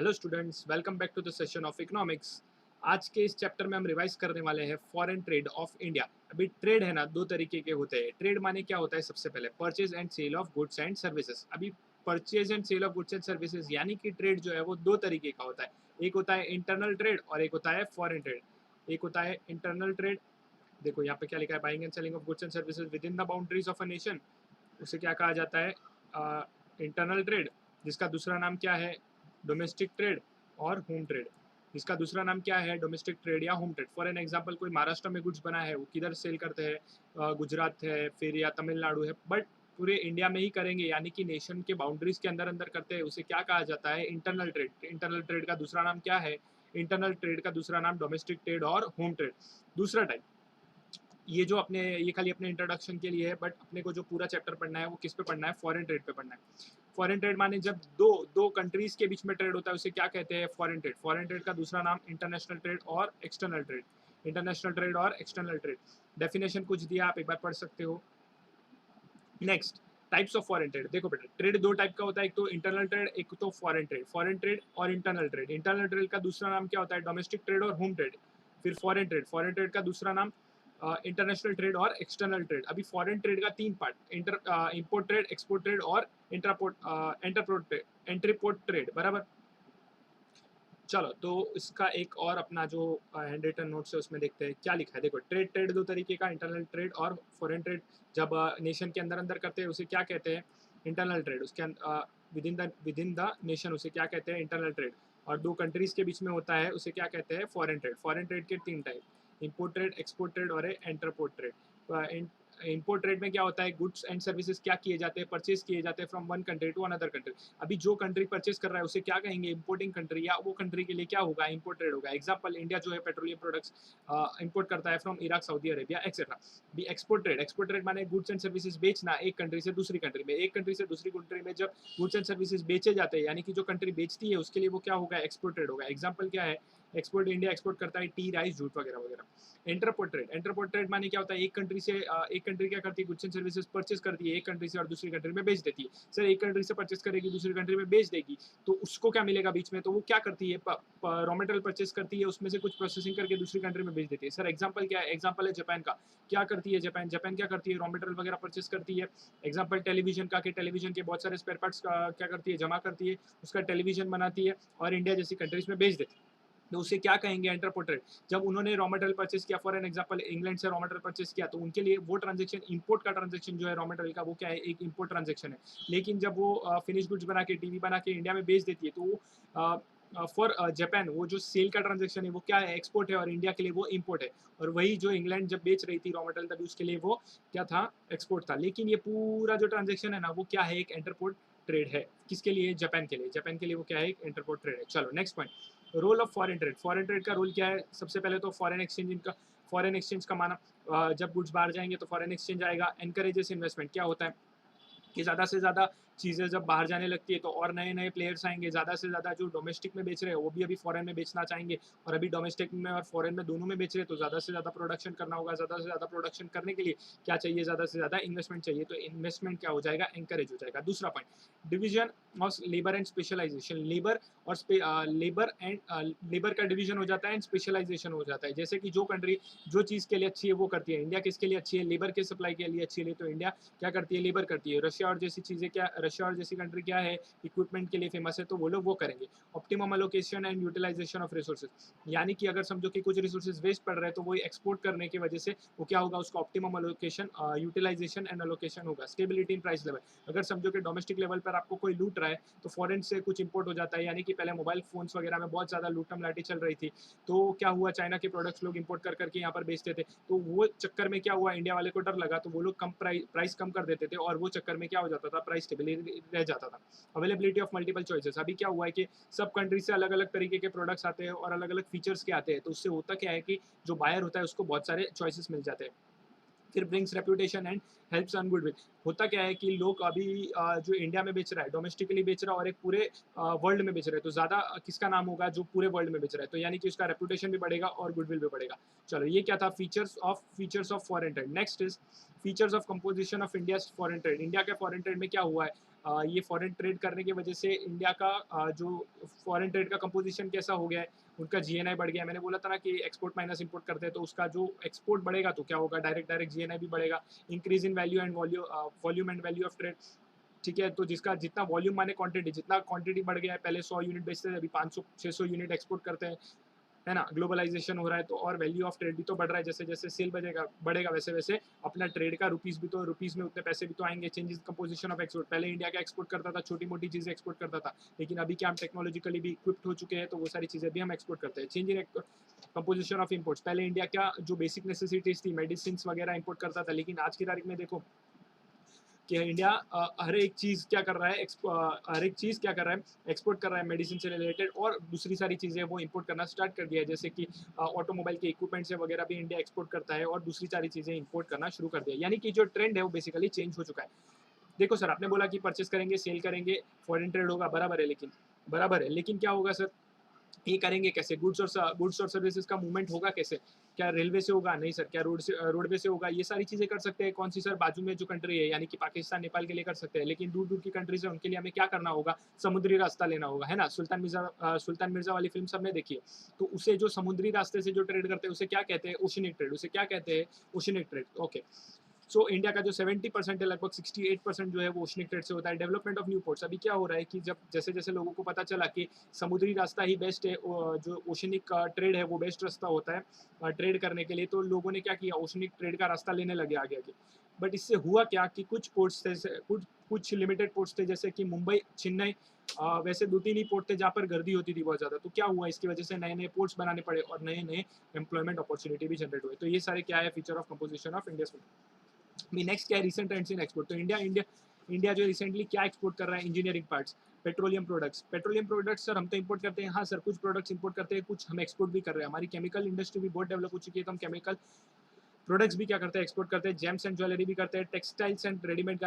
Hello students, welcome back to the session of economics. आज के इस चैप्टर में हम रिवाइज करने वाले हैं फॉरेन ट्रेड ऑफ इंडिया। अभी ट्रेड है ना, दो तरीके के होते हैं। ट्रेड माने क्या होता है? सबसे पहले purchase and sale of goods and services. अभी purchase and sale of goods and services यानी कि ट्रेड जो है वो दो तरीके का होता है। एक होता है इंटरनल ट्रेड और एक होता है फॉरेन ट्रेड। एक होता है इंटरनल ट्रेड, देखो यहाँ पे क्या लिखा है, buying and selling of goods and services with in the boundaries of a nation. उसे क्या कहा जाता है? इंटरनल ट्रेड, जिसका दूसरा नाम क्या है? डोमेस्टिक ट्रेड और होम ट्रेड। इसका दूसरा नाम क्या है? डोमेस्टिक ट्रेड या home trade. For an example, कोई महाराष्ट्र में गुड्स बना है, वो किधर सेल करते हैं? गुजरात है फिर या तमिलनाडु है, बट पूरे इंडिया में ही करेंगे, यानी कि नेशन के बाउंड्रीज के अंदर अंदर करते हैं। उसे क्या कहा जाता है? Internal trade. इंटरनल ट्रेड का दूसरा नाम क्या है? इंटरनल ट्रेड का दूसरा नाम डोमेस्टिक ट्रेड और होम ट्रेड। दूसरा टाइप, ये जो अपने, ये खाली अपने इंट्रोडक्शन के लिए है, बट अपने को जो पूरा चैप्टर पढ़ना है वो किस पे पढ़ना है? फॉरेन ट्रेड पे पढ़ना है। फॉरेन ट्रेड माने जब दो दो कंट्रीज के बीच में ट्रेड होता है, उसे क्या कहते हैं? Foreign trade. फॉरेन ट्रेड का दूसरा नाम इंटरनेशनल ट्रेड और एक्सटर्नल ट्रेड। इंटरनेशनल ट्रेड और एक्सटर्नल ट्रेड। डेफिनेशन कुछ दिया, आप एक बार पढ़ सकते हो। Next, types of foreign trade. देखो बेटा, ट्रेड दो टाइप का होता है, एक तो इंटरनल ट्रेड, एक तो फॉरेन ट्रेड। फॉरेन ट्रेड और इंटरनल ट्रेड। इंटरनल ट्रेड का दूसरा नाम क्या होता है? डोमेस्टिक ट्रेड और होम ट्रेड। फिर फॉरेन ट्रेड। फॉरेन ट्रेड का दूसरा नाम इंटरनेशनल ट्रेड और एक्सटर्नल ट्रेड। अभी फॉरेन ट्रेड का तीन part, import trade, export trade और एंट्रीपोर्ट ट्रेड, बराबर। चलो, तो इसका एक और अपना जो हैंड रिटन नोट्स है उसमें देखते हैं क्या लिखा है। देखो, ट्रेड दो तरीके का, इंटरनल ट्रेड और फॉरेन ट्रेड। जब नेशन के अंदर अंदर करते हैं उसे क्या कहते हैं? Internal trade. उसके विद इन द नेशन उसे क्या कहते हैं? Internal trade. और दो कंट्रीज के बीच में होता है उसे क्या कहते हैं? Foreign trade. फॉरेन ट्रेड के तीन type, import trade, export trade और एंटरपोर्ट ट्रेड। इंपोर्ट ट्रेड में क्या होता है? गुड्स एंड सर्विसेज क्या किए जाते हैं? परचेज किए जाते हैं from one country to another country. अभी जो कंट्री परचेज कर रहा है उसे क्या कहेंगे? इंपोर्टिंग कंट्री, या वो कंट्री के लिए क्या होगा? इंपोर्ट ट्रेड होगा। एग्जांपल, इंडिया जो है पेट्रोलियम प्रोडक्ट्स इंपोर्ट करता है from Iraq, Saudi Arabia etcetera. भी एक्सपोर्ट ट्रेड। एक्सपोर्ट ट्रेड माने गुड्स एंड सर्विसेज बेचना एक कंट्री से दूसरी कंट्री में। एक कंट्री से दूसरी कंट्री में जब गुड्स एंड सर्विसेज बेचे जाते हैं, यानी कि जो कंट्री बेचती है उसके लिए वो क्या होगा? एक्सपोर्ट ट्रेड होगा। एग्जाम्पल क्या है? एक्सपोर्ट, इंडिया एक्सपोर्ट करता है टी, राइस, जूट वगैरह वगैरह। Interport trade. इंटरपोर्ट ट्रेड माने क्या होता है? एक कंट्री से एक कंट्री क्या करती है? गुड्स एंड सर्विसेज परचेज करती है एक कंट्री से और दूसरी कंट्री में बेच देती है। सर, एक कंट्री से परचेज करेगी, दूसरी कंट्री में बेच देगी, तो उसको क्या मिलेगा बीच में? तो वो क्या करती है? रॉ मटेरियल परचेज करती है, उसमें से कुछ प्रोसेसिंग करके दूसरी कंट्री में बेच देती है। सर, एग्जाम्पल क्या है? एग्जाम्पल है जापान का। क्या करती है जापान? जापान क्या करती है? रॉ मटेरियल वगैरह परचेज करती है। एग्जाम्पल टेलीविजन का, कि टेलीविजन के बहुत सारे स्पेयर पार्ट्स क्या करती है? जमा करती है, उसका टेलीविजन बनाती है और इंडिया जैसी कंट्रीज में बेच देती है। तो उसे क्या कहेंगे? एंटरपोर्ट ट्रेड। जब उन्होंने रॉ मटेरियल परचेज किया, फॉर एन एग्जांपल इंग्लैंड से रॉ मटेरियल परचेज किया, तो उनके लिए वो ट्रांजेक्शन, इंपोर्ट का ट्रांजेक्शन जो है रॉ मटेरियल का, वो क्या है? एक इंपोर्ट ट्रांजेक्शन है। लेकिन जब वो फिनिश गुड्स बना के, टीवी बना के इंडिया में बेच देती है, तो वो फॉर जापान वो जो सेल का ट्रांजेक्शन है वो क्या है? एक्सपोर्ट है, और इंडिया के लिए वो इंपोर्ट है। और वही जो इंग्लैंड जब बेच रही थी रॉ मटेरियल, तभी उसके लिए वो क्या था? एक्सपोर्ट था। लेकिन ये पूरा जो ट्रांजेक्शन है ना, वो क्या है? एक एंटरपोर्ट ट्रेड है। किसके लिए? जापान के लिए। जापान के लिए वो क्या है? एक एंटरपोर्ट ट्रेड है। चलो, next point, role of foreign trade. Foreign trade का रोल क्या है? सबसे पहले तो फॉरेन एक्सचेंज, इनका फॉरेन एक्सचेंज का माना, जब गुड्स बाहर जाएंगे तो फॉरेन एक्सचेंज आएगा। Encourages investment. क्या होता है कि ज़्यादा से ज़्यादा चीज़ें जब बाहर जाने लगती है तो और नए नए प्लेयर्स आएंगे। ज़्यादा से ज़्यादा जो डोमेस्टिक में बेच रहे हैं वो भी अभी फॉरेन में बेचना चाहेंगे, और अभी डोमेस्टिक में और फॉरेन में दोनों में बेच रहे हैं, तो ज़्यादा से ज़्यादा प्रोडक्शन करना होगा। ज़्यादा से ज़्यादा प्रोडक्शन करने के लिए क्या चाहिए? ज़्यादा से ज़्यादा इन्वेस्टमेंट चाहिए। तो इन्वेस्टमेंट क्या हो जाएगा? एंकरेज हो जाएगा। दूसरा point, division of labour and specialisation. Labour और लेबर का डिवीजन हो जाता है एंड स्पेशलाइजेशन हो जाता है। जैसे कि जो कंट्री जो चीज़ के लिए अच्छी है वो करती है। इंडिया किसके लिए अच्छी है? लेबर के सप्लाई के लिए अच्छी है, तो इंडिया क्या करती है? लेबर करती है। रशिया और जैसी चीज़ें क्या, रशिया और जैसी कंट्री क्या है? इक्विपमेंट के लिए फेमस है, तो वो लोग वो करेंगे। Optimum allocation and utilisation of resources, यानी कि अगर समझो कि कुछ रिसोर्सेज वेस्ट पड़ रहे हैं, तो वो एक्सपोर्ट करने की वजह से वो क्या होगा? उसका optimum allocation, utilisation and allocation होगा। स्टेबिलिटी इन प्राइस लेवल, अगर समझो कि डोमेस्टिक लेवल पर आपको कोई लूट रहा है तो फॉरेन से कुछ इंपोर्ट हो जाता है। यानी कि पहले मोबाइल फोन्स वगैरह में बहुत ज़्यादा लूटम लाटी चल रही थी, तो क्या हुआ? चाइना के प्रोडक्ट्स लोग इंपोर्ट कर करके यहाँ पर बेचते थे, तो वो चक्कर में क्या हुआ? इंडिया वाले को डर लगा, तो वो लोग कम प्राइस कम कर देते थे, और वो चक्कर में क्या हो जाता था? प्राइस स्टेबल रह जाता था। अवेलेबिलिटी ऑफ मल्टीपल चॉइसेस, अभी क्या हुआ है कि सब कंट्री से अलग अलग तरीके के प्रोडक्ट्स आते हैं और अलग अलग फीचर्स के आते हैं, तो उससे होता क्या है कि जो बायर होता है उसको बहुत सारे चॉइसेस मिल जाते हैं। फिर brings reputation and helps on goodwill. होता क्या है कि लोग अभी जो इंडिया में बेच रहा है, डोमेस्टिकली बेच रहा है और एक पूरे वर्ल्ड में बेच रहा है, तो ज़्यादा किसका नाम होगा? जो पूरे वर्ल्ड में बेच रहा है, तो यानी कि उसका रेपुटेशन भी बढ़ेगा और गुडविल भी बढ़ेगा। चलो, ये क्या था? Features of foreign trade. Next is features of composition of India foreign trade. India के फॉरेन ट्रेड में क्या हुआ है? ये फॉरेन ट्रेड करने की वजह से इंडिया का जो फॉरेन ट्रेड का कंपोजिशन कैसा हो गया है, उनका जीएनआई बढ़ गया है। मैंने बोला था ना कि एक्सपोर्ट माइनस इंपोर्ट करते हैं, तो उसका जो एक्सपोर्ट बढ़ेगा तो क्या होगा, डायरेक्ट जीएनआई भी बढ़ेगा। Increase in value and volume and value of trade, ठीक है। तो जिसका जितना वॉल्यूम माने क्वांटिटी, जितना क्वांटिटी बढ़ गया है, पहले 100 यूनिट बेचते थे, अभी 500 600 यूनिट एक्सपोर्ट करते हैं, है ना। ग्लोबलाइजेशन हो रहा है तो और वैल्यू ऑफ ट्रेड भी तो बढ़ रहा है, जैसे जैसे सेल बढ़ेगा वैसे वैसे अपना ट्रेड का रुपीज़ भी तो, रुपीज़ में उतने पैसे भी तो आएंगे। चेंजेस कंपोजिशन ऑफ एक्सपोर्ट, पहले इंडिया का एक्सपोर्ट करता था, छोटी मोटी चीज़ें एक्सपोर्ट करता था, लेकिन अभी क्या हम टेक्नोलॉजिकली भी इक्विप्ड हो चुके हैं, तो वो सारी चीज़ें भी हम एक्सपोर्ट करते हैं। Change in composition of imports, पहले इंडिया क्या जो बेसिक नेसेसिटीज थी, मेडिसिन वगैरह इंपोर्ट करता था, लेकिन आज की तारीख में देखो कि इंडिया हर एक चीज़ क्या कर रहा है, हर एक चीज़ क्या कर रहा है, एक्सपोर्ट कर रहा है मेडिसिन से रिलेटेड, और दूसरी सारी चीज़ें वो इंपोर्ट करना स्टार्ट कर दिया है, जैसे कि ऑटोमोबाइल के इक्विपमेंट्स वगैरह भी इंडिया एक्सपोर्ट करता है, और दूसरी सारी चीज़ें इंपोर्ट करना शुरू कर दिया। यानी कि जो ट्रेंड है वो बेसिकली चेंज हो चुका है। देखो सर, आपने बोला कि परचेस करेंगे, सेल करेंगे, फॉरेन ट्रेड होगा, बराबर है, लेकिन क्या होगा सर, ये करेंगे कैसे? गुड्स और सर्विसेज का मूवमेंट होगा कैसे? क्या रेलवे से होगा? नहीं सर। क्या रोडवे से होगा? ये सारी चीज़ें कर सकते हैं। कौन सी सर? बाजू में जो कंट्री है, यानी कि पाकिस्तान, नेपाल के लिए कर सकते हैं, लेकिन दूर-दूर की कंट्रीज़ है, उनके लिए हमें क्या करना होगा? समुद्री रास्ता लेना होगा, है ना? सुल्तान मिर्ज़ा वाली फ़िल्म सबने देखी है। तो उसे जो समुद्री रास्ते से जो ट्रेड करते हैं, उसे क्या कहते हैं? ओशिनिक ट्रेड। उसे क्या कहते हैं? ओशिनिक ट्रेड, ओके। सो इंडिया का जो 70% है, लगभग 68% जो है वो ओशनिक ट्रेड से होता है। डेवलपमेंट ऑफ न्यू पोर्ट्स, अभी क्या हो रहा है कि जब जैसे जैसे लोगों को पता चला कि समुद्री रास्ता ही बेस्ट है, जो ओशनिक ट्रेड है वो बेस्ट रास्ता होता है ट्रेड करने के लिए, तो लोगों ने क्या किया, ओशनिक ट्रेड का रास्ता लेने लगे आगे आगे। बट इससे हुआ क्या कि कुछ पोर्ट्स थे, कुछ लिमिटेड पोर्ट्स थे, जैसे कि मुंबई, चेन्नई, वैसे 2-3 ही पोर्ट थे जहाँ पर गर्दी होती थी बहुत ज़्यादा। तो क्या हुआ, इसकी वजह से नए नए पोर्ट्स बनाने पड़े और नए नए एम्प्लॉयमेंट अपॉर्चुनिटी भी जनरेट हुए। तो ये सारे क्या है, feature of composition of India. भी नेक्स्ट क्या है, रिसेंट ट्रेंड्स इन एक्सपोर्ट। तो इंडिया जो रिसेंटली क्या एक्सपोर्ट कर रहा है, engineering parts, petroleum products sir हम तो इंपोर्ट करते हैं, हाँ सर, कुछ प्रोडक्ट्स इंपोर्ट करते हैं, कुछ हम एक्सपोर्ट भी कर रहे हैं। हमारी केमिकल इंडस्ट्री भी बहुत डेवलप हो चुकी है, तो हम केमिकल प्रोडक्ट्स भी क्या करते हैं, एक्सपोर्ट करते हैं। जेम्स एंड ज्वेलरी भी करते हैं, टेक्सटाइल्स एंड रेडीमेड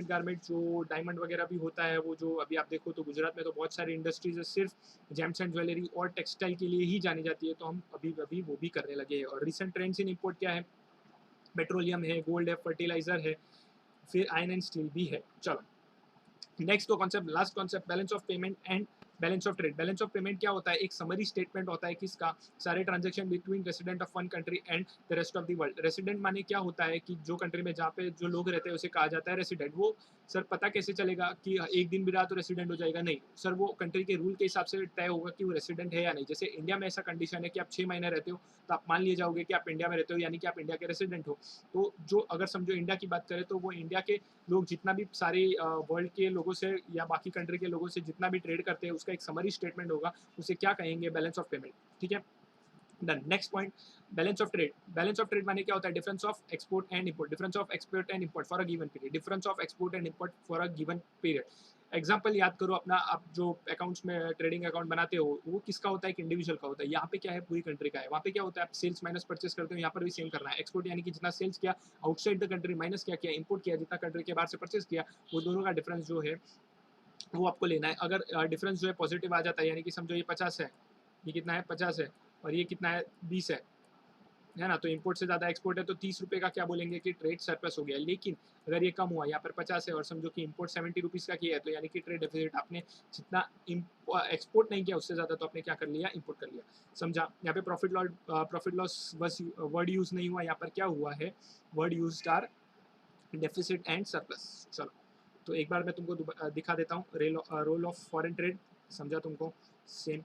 गारमेंट, जो डायमंड वगैरह भी होता है, वो जो अभी आप देखो तो गुजरात में तो बहुत सारी इंडस्ट्रीज है सिर्फ जेम्स एंड ज्वेलरी और टेक्सटाइल के लिए ही जानी जाती है, तो हम अभी अभी वो भी करने लगे हैं। और रिसेंट ट्रेंड्स इन इंपोर्ट क्या है, पेट्रोलियम है, गोल्ड है, फर्टिलाइजर है, फिर आयरन एंड स्टील भी है। चलो नेक्स्ट तो concept, last concept, balance of payment and balance of trade. Balance of payment क्या होता है, एक समरी स्टेटमेंट होता है किसका, सारे transaction between resident of one country and the rest of the world. Resident माने क्या होता है कि जो कंट्री में जहाँ पे जो लोग रहते हैं उसे कहा जाता है रेसिडेंट। वो सर पता कैसे चलेगा कि एक दिन भी रहा तो रेसिडेंट हो जाएगा? नहीं सर, वो कंट्री के रूल के हिसाब से तय होगा कि वो रेसिडेंट है या नहीं। जैसे इंडिया में ऐसा कंडीशन है कि आप 6 महीने रहते हो तो आप मान लिए जाओगे कि आप इंडिया में रहते हो, यानी कि आप इंडिया के रेसिडेंट हो। तो जो अगर समझो इंडिया की बात करें तो वो इंडिया के लोग जितना भी सारे वर्ल्ड के लोगों से या बाकी कंट्री के लोगों से जितना भी ट्रेड करते हैं उसका एक समरी स्टेटमेंट होगा, उसे क्या कहेंगे, बैलेंस ऑफ पेमेंट, ठीक है। Done. Next point, balance of trade. Balance of trade माने क्या होता है, difference of export and import, difference of export and import for a given period, difference of export and import for a given period. Example याद करो अपना, आप जो accounts में ट्रेडिंग अकाउंट बनाते हो वो किसका होता है, एक इंडिविजुअल का होता है। यहाँ पे क्या है, पूरी कंट्री का है। वहाँ पे क्या होता है, आप सेल्स माइनस परचेस करते हो, यहाँ पर भी सेम करना है। एक्सपोर्ट यानी कि जितना सेल्स किया आउटसाइड द कंट्री माइनस क्या किया, इंपोर्ट किया, जितना कंट्री के बाहर से परचेस किया, वो दोनों का डिफरेंस जो है वो आपको लेना है। अगर डिफरेंस जो है पॉजिटिव आ जाता है, यानी कि समझो ये 50 है, ये कितना है 50 है, और ये कितना है 20 है ना, तो इंपोर्ट से ज़्यादा एक्सपोर्ट है, तो 30 रुपये का क्या बोलेंगे कि ट्रेड सरप्लस हो गया। लेकिन अगर ये कम हुआ, यहाँ पर 50 है और समझो कि इंपोर्ट 70 रुपीज़ का किया है, तो यानी कि ट्रेड डेफिसिट, आपने जितना एक्सपोर्ट नहीं किया उससे ज़्यादा तो आपने क्या कर लिया, इंपोर्ट कर लिया। समझा। यहाँ पे प्रॉफिट लॉस बस वर्ड यूज़ नहीं हुआ, यहाँ पर क्या हुआ है, word use are deficit and surplus. चलो तो एक बार मैं तुमको दिखा देता हूँ, रोल ऑफ फॉरेन ट्रेड, समझा तुमको, सेम।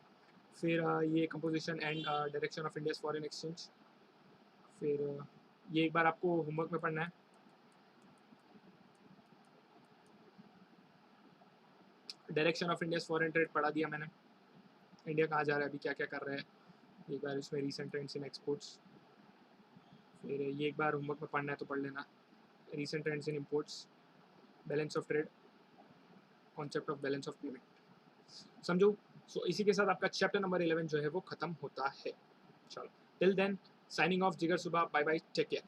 फिर ये composition and direction of India's foreign exchange. फिर ये एक बार आपको होमवर्क में पढ़ना है। Direction of India's foreign trade पढ़ा दिया मैंने, इंडिया कहाँ जा रहा है अभी, क्या क्या कर रहा है, एक बार इसमें रीसेंट ट्रेंड्स इन एक्सपोर्ट्स। फिर ये एक बार होमवर्क में पढ़ना है तो पढ़ लेना, recent trends in imports, balance of trade, concept of balance of payment, समझो। सो इसी के साथ आपका चैप्टर नंबर 11 जो है वो खत्म होता है। चलो टिल देन, साइनिंग ऑफ, जिगर सुबह, बाय बाय, टेक केयर।